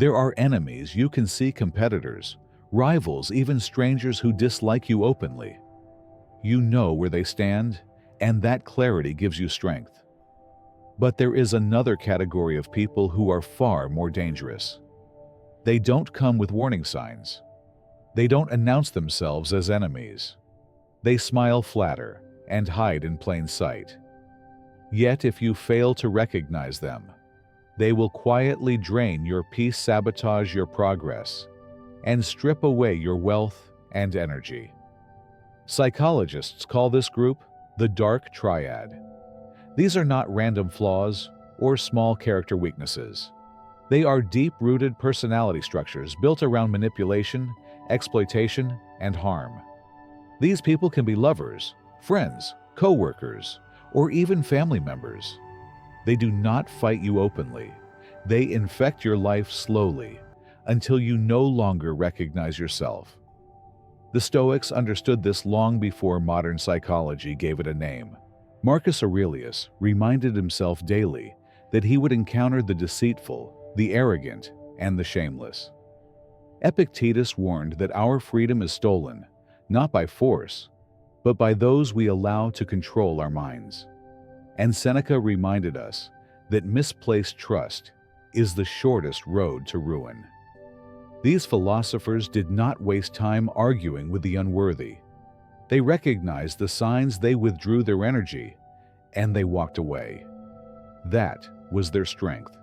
There are enemies you can see, competitors, rivals, even strangers who dislike you openly. You know where they stand, and that clarity gives you strength. But there is another category of people who are far more dangerous. They don't come with warning signs. They don't announce themselves as enemies. They smile, flatter, and hide in plain sight. Yet if you fail to recognize them, they will quietly drain your peace, sabotage your progress, and strip away your wealth and energy. Psychologists call this group the dark triad. These are not random flaws or small character weaknesses. They are deep-rooted personality structures built around manipulation, exploitation, and harm. These people can be lovers, friends, co-workers, or even family members. They do not fight you openly. They infect your life slowly until you no longer recognize yourself. The Stoics understood this long before modern psychology gave it a name. Marcus Aurelius reminded himself daily that he would encounter the deceitful, the arrogant, and the shameless. Epictetus warned that our freedom is stolen, not by force, but by those we allow to control our minds. And Seneca reminded us that misplaced trust is the shortest road to ruin. These philosophers did not waste time arguing with the unworthy. They recognized the signs, they withdrew their energy, and they walked away. That was their strength.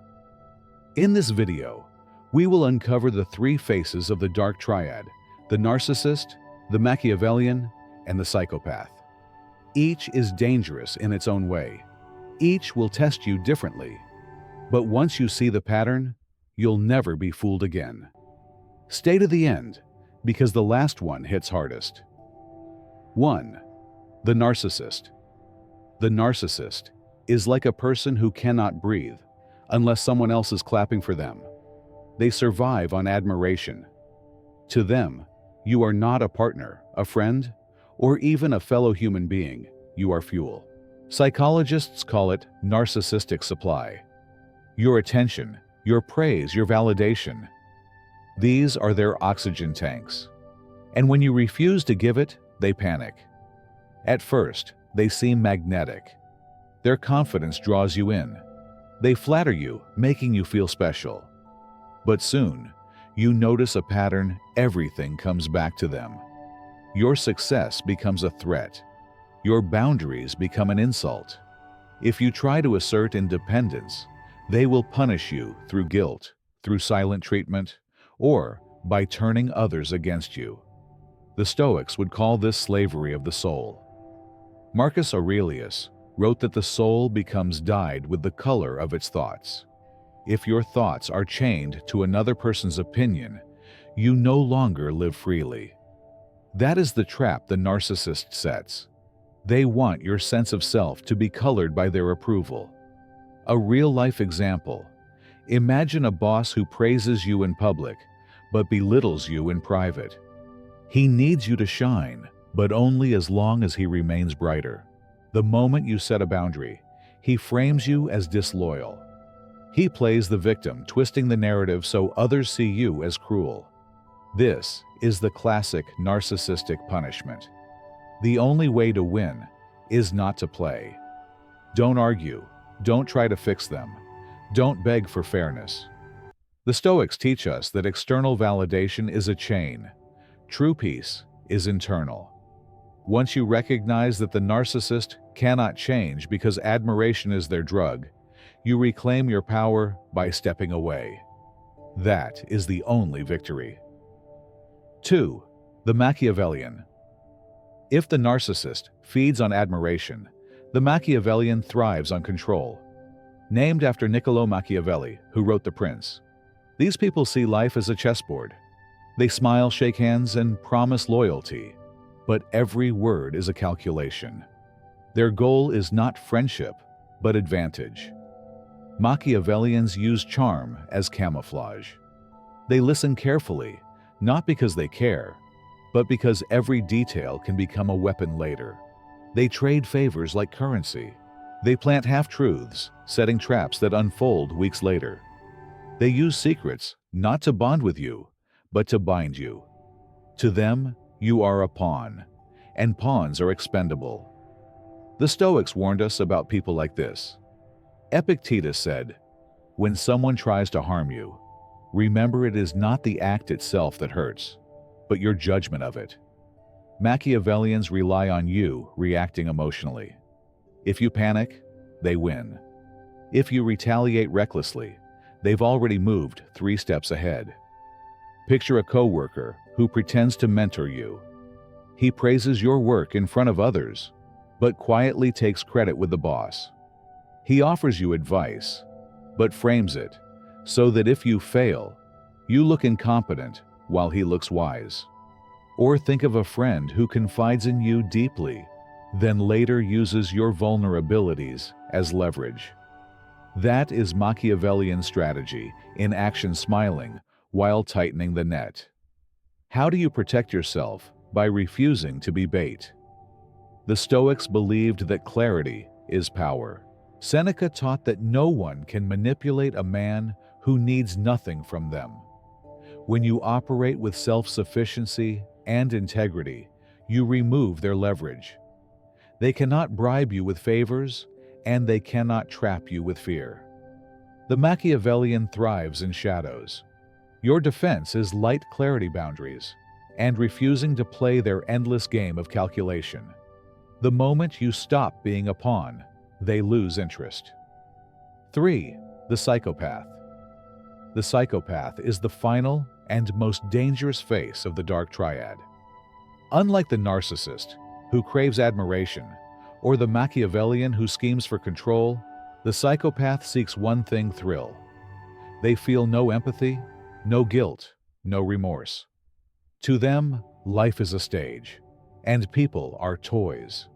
In this video, we will uncover the three faces of the dark triad: the narcissist, the Machiavellian, and the psychopath. Each is dangerous in its own way. Each will test you differently. But once you see the pattern, you'll never be fooled again. Stay to the end, because the last one hits hardest. 1. The narcissist. The narcissist is like a person who cannot breathe unless someone else is clapping for them. They survive on admiration. To them, you are not a partner, a friend, or even a fellow human being. You are fuel. Psychologists call it narcissistic supply. Your attention, your praise, your validation. These are their oxygen tanks. And when you refuse to give it, they panic. At first, they seem magnetic. Their confidence draws you in. They flatter you, making you feel special. But soon, you notice a pattern. Everything comes back to them. Your success becomes a threat. Your boundaries become an insult. If you try to assert independence, they will punish you through guilt, through silent treatment, or by turning others against you. The Stoics would call this slavery of the soul. Marcus Aurelius wrote that the soul becomes dyed with the color of its thoughts. If your thoughts are chained to another person's opinion, you no longer live freely. That is the trap the narcissist sets. They want your sense of self to be colored by their approval. A real-life example: imagine a boss who praises you in public but belittles you in private. He needs you to shine, but only as long as he remains brighter. The moment you set a boundary, he frames you as disloyal. He plays the victim, twisting the narrative so others see you as cruel. This is the classic narcissistic punishment. The only way to win is not to play. Don't argue. Don't try to fix them. Don't beg for fairness. The Stoics teach us that external validation is a chain. True peace is internal. Once you recognize that the narcissist cannot change because admiration is their drug, you reclaim your power by stepping away. That is the only victory. 2. The Machiavellian. If the narcissist feeds on admiration, the Machiavellian thrives on control. Named after Niccolo Machiavelli, who wrote The Prince, these people see life as a chessboard. They smile, shake hands, and promise loyalty, but every word is a calculation. Their goal is not friendship, but advantage. Machiavellians use charm as camouflage. They listen carefully, not because they care, but because every detail can become a weapon later. They trade favors like currency. They plant half-truths, setting traps that unfold weeks later. They use secrets not to bond with you, but to bind you. To them, you are a pawn, and pawns are expendable. The Stoics warned us about people like this. Epictetus said, "When someone tries to harm you, remember it is not the act itself that hurts, but your judgment of it." Machiavellians rely on you reacting emotionally. If you panic, they win. If you retaliate recklessly, they've already moved 3 steps ahead. Picture a coworker who pretends to mentor you. He praises your work in front of others, but quietly takes credit with the boss. He offers you advice, but frames it so that if you fail, you look incompetent while he looks wise. Or think of a friend who confides in you deeply, then later uses your vulnerabilities as leverage. That is Machiavellian strategy in action, smiling while tightening the net. How do you protect yourself? By refusing to be bait. The Stoics believed that clarity is power. Seneca taught that no one can manipulate a man who needs nothing from them. When you operate with self-sufficiency and integrity, you remove their leverage. They cannot bribe you with favors, and they cannot trap you with fear. The Machiavellian thrives in shadows. Your defense is light clarity boundaries, and refusing to play their endless game of calculation. The moment you stop being a pawn, they lose interest. 3. The psychopath. The psychopath is the final and most dangerous face of the dark triad. Unlike the narcissist, who craves admiration, or the Machiavellian who schemes for control, the psychopath seeks one thing: thrill. They feel no empathy, no guilt, no remorse. To them, life is a stage, and people are toys.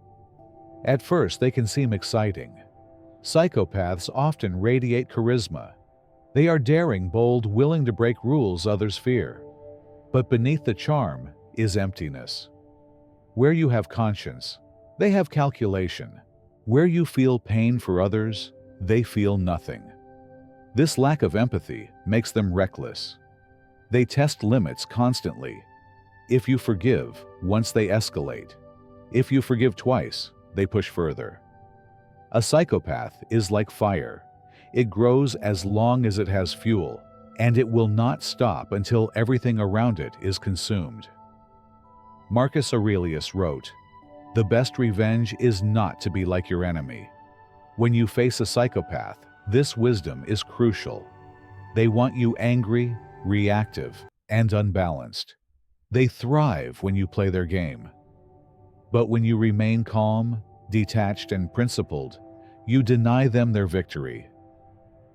At first, they can seem exciting. Psychopaths often radiate charisma. They are daring, bold, willing to break rules others fear. But beneath the charm is emptiness. Where you have conscience, they have calculation. Where you feel pain for others, they feel nothing. This lack of empathy makes them reckless. They test limits constantly. If you forgive, once they escalate. If you forgive twice, they push further. A psychopath is like fire. It grows as long as it has fuel, and it will not stop until everything around it is consumed. Marcus Aurelius wrote, "The best revenge is not to be like your enemy." When you face a psychopath, this wisdom is crucial. They want you angry, reactive, and unbalanced. They thrive when you play their game. But when you remain calm, detached, and principled, you deny them their victory.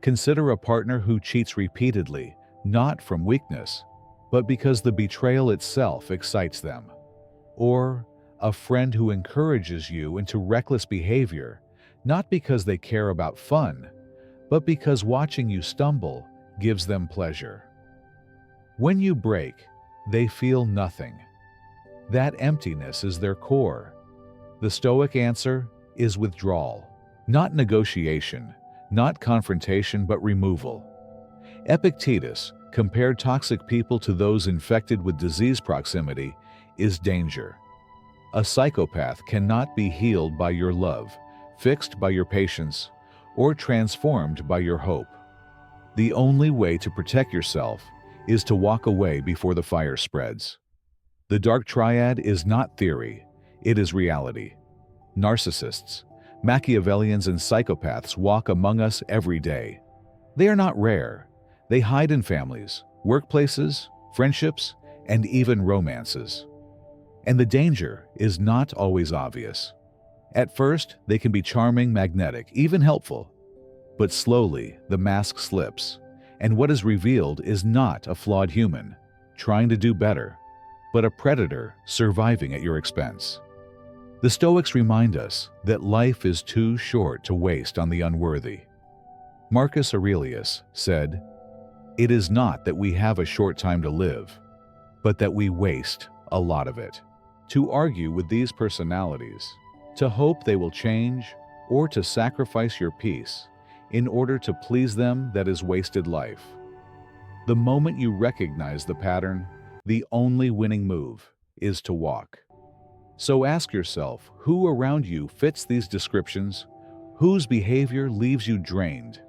Consider a partner who cheats repeatedly, not from weakness, but because the betrayal itself excites them. Or a friend who encourages you into reckless behavior, not because they care about fun, but because watching you stumble gives them pleasure. When you break, they feel nothing. That emptiness is their core. The Stoic answer is withdrawal, not negotiation, not confrontation, but removal. Epictetus compared toxic people to those infected with disease. Proximity is danger. A psychopath cannot be healed by your love, fixed by your patience, or transformed by your hope. The only way to protect yourself is to walk away before the fire spreads. The dark triad is not theory, it is reality. Narcissists, Machiavellians, and psychopaths walk among us every day. They are not rare. They hide in families, workplaces, friendships, and even romances. And the danger is not always obvious. At first, they can be charming, magnetic, even helpful. But slowly, the mask slips, and what is revealed is not a flawed human trying to do better, but a predator surviving at your expense. The Stoics remind us that life is too short to waste on the unworthy. Marcus Aurelius said, "It is not that we have a short time to live, but that we waste a lot of it." To argue with these personalities, to hope they will change, or to sacrifice your peace in order to please them, that is wasted life. The moment you recognize the pattern, the only winning move is to walk. So ask yourself, who around you fits these descriptions? Whose behavior leaves you drained,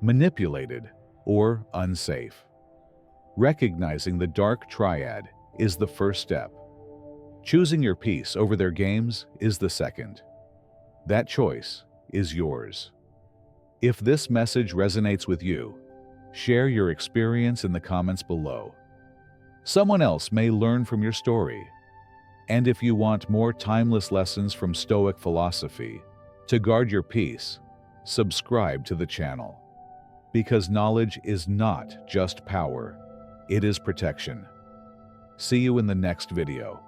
manipulated, or unsafe? Recognizing the dark triad is the first step. Choosing your peace over their games is the second. That choice is yours. If this message resonates with you, share your experience in the comments below. Someone else may learn from your story. And if you want more timeless lessons from Stoic philosophy to guard your peace, subscribe to the channel. Because knowledge is not just power, it is protection. See you in the next video.